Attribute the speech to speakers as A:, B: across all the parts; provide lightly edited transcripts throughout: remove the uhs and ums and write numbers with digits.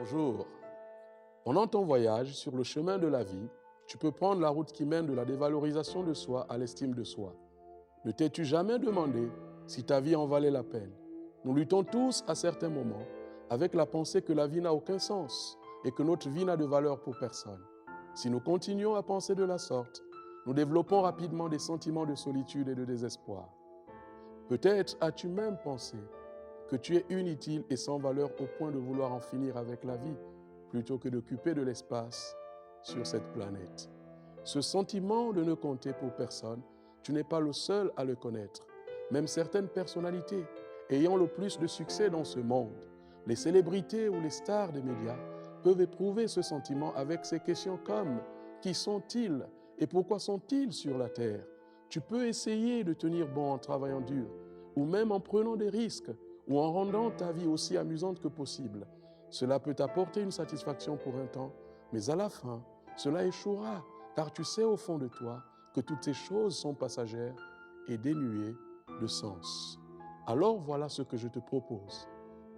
A: Bonjour. Pendant ton voyage sur le chemin de la vie, tu peux prendre la route qui mène de la dévalorisation de soi à l'estime de soi. Ne t'es-tu jamais demandé si ta vie en valait la peine? Nous luttons tous à certains moments avec la pensée que la vie n'a aucun sens et que notre vie n'a de valeur pour personne. Si nous continuons à penser de la sorte, nous développons rapidement des sentiments de solitude et de désespoir. Peut-être as-tu même pensé que tu es inutile et sans valeur au point de vouloir en finir avec la vie, plutôt que d'occuper de l'espace sur cette planète. Ce sentiment de ne compter pour personne, tu n'es pas le seul à le connaître. Même certaines personnalités ayant le plus de succès dans ce monde, les célébrités ou les stars des médias, peuvent éprouver ce sentiment avec ces questions comme « Qui sont-ils et pourquoi sont-ils sur la terre ?» Tu peux essayer de tenir bon en travaillant dur, ou même en prenant des risques, ou en rendant ta vie aussi amusante que possible. Cela peut t'apporter une satisfaction pour un temps, mais à la fin, cela échouera, car tu sais au fond de toi que toutes ces choses sont passagères et dénuées de sens. Alors voilà ce que je te propose.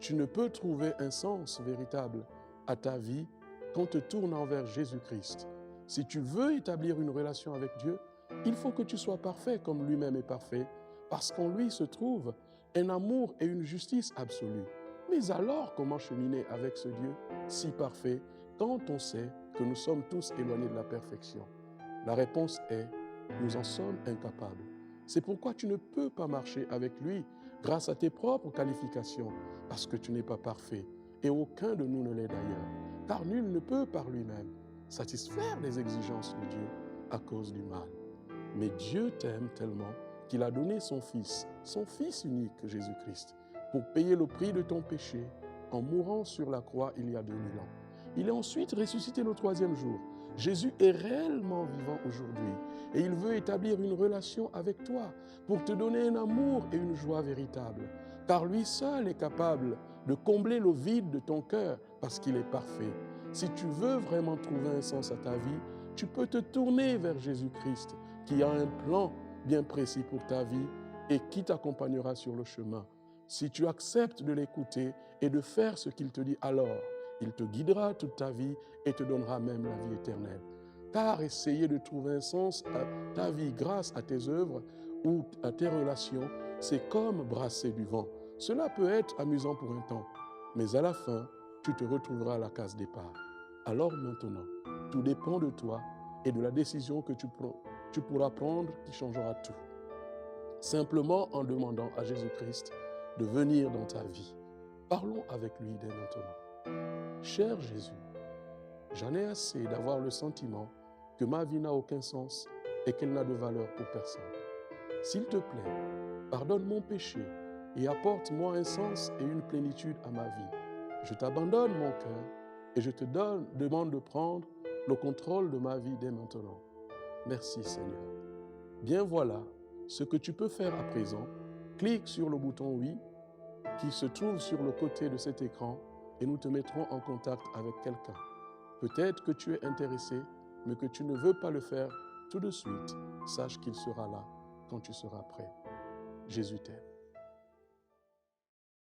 A: Tu ne peux trouver un sens véritable à ta vie qu'en te tournant vers Jésus-Christ. Si tu veux établir une relation avec Dieu, il faut que tu sois parfait comme lui-même est parfait, parce qu'en lui se trouve un amour et une justice absolue. Mais alors, comment cheminer avec ce Dieu si parfait quand on sait que nous sommes tous éloignés de la perfection? La réponse est, nous en sommes incapables. C'est pourquoi tu ne peux pas marcher avec lui grâce à tes propres qualifications, parce que tu n'es pas parfait, et aucun de nous ne l'est d'ailleurs, car nul ne peut par lui-même satisfaire les exigences de Dieu à cause du mal. Mais Dieu t'aime tellement qu'il a donné son Fils unique, Jésus-Christ, pour payer le prix de ton péché en mourant sur la croix il y a 2000 ans. Il est ensuite ressuscité le troisième jour. Jésus est réellement vivant aujourd'hui et il veut établir une relation avec toi pour te donner un amour et une joie véritables. Car lui seul est capable de combler le vide de ton cœur parce qu'il est parfait. Si tu veux vraiment trouver un sens à ta vie, tu peux te tourner vers Jésus-Christ qui a un plan bien précis pour ta vie et qui t'accompagnera sur le chemin. Si tu acceptes de l'écouter et de faire ce qu'il te dit, alors il te guidera toute ta vie et te donnera même la vie éternelle. Car essayer de trouver un sens à ta vie grâce à tes œuvres ou à tes relations, c'est comme brasser du vent. Cela peut être amusant pour un temps, mais à la fin, tu te retrouveras à la case départ. Alors maintenant, tout dépend de toi et de la décision que tu pourras prendre qui changera tout. Simplement en demandant à Jésus-Christ de venir dans ta vie. Parlons avec lui dès maintenant. Cher Jésus, j'en ai assez d'avoir le sentiment que ma vie n'a aucun sens et qu'elle n'a de valeur pour personne. S'il te plaît, pardonne mon péché et apporte-moi un sens et une plénitude à ma vie. Je t'abandonne mon cœur et je te demande de prendre le contrôle de ma vie dès maintenant. Merci Seigneur. Bien voilà ce que tu peux faire à présent. Clique sur le bouton oui qui se trouve sur le côté de cet écran et nous te mettrons en contact avec quelqu'un. Peut-être que tu es intéressé, mais que tu ne veux pas le faire tout de suite. Sache qu'il sera là quand tu seras prêt. Jésus t'aime.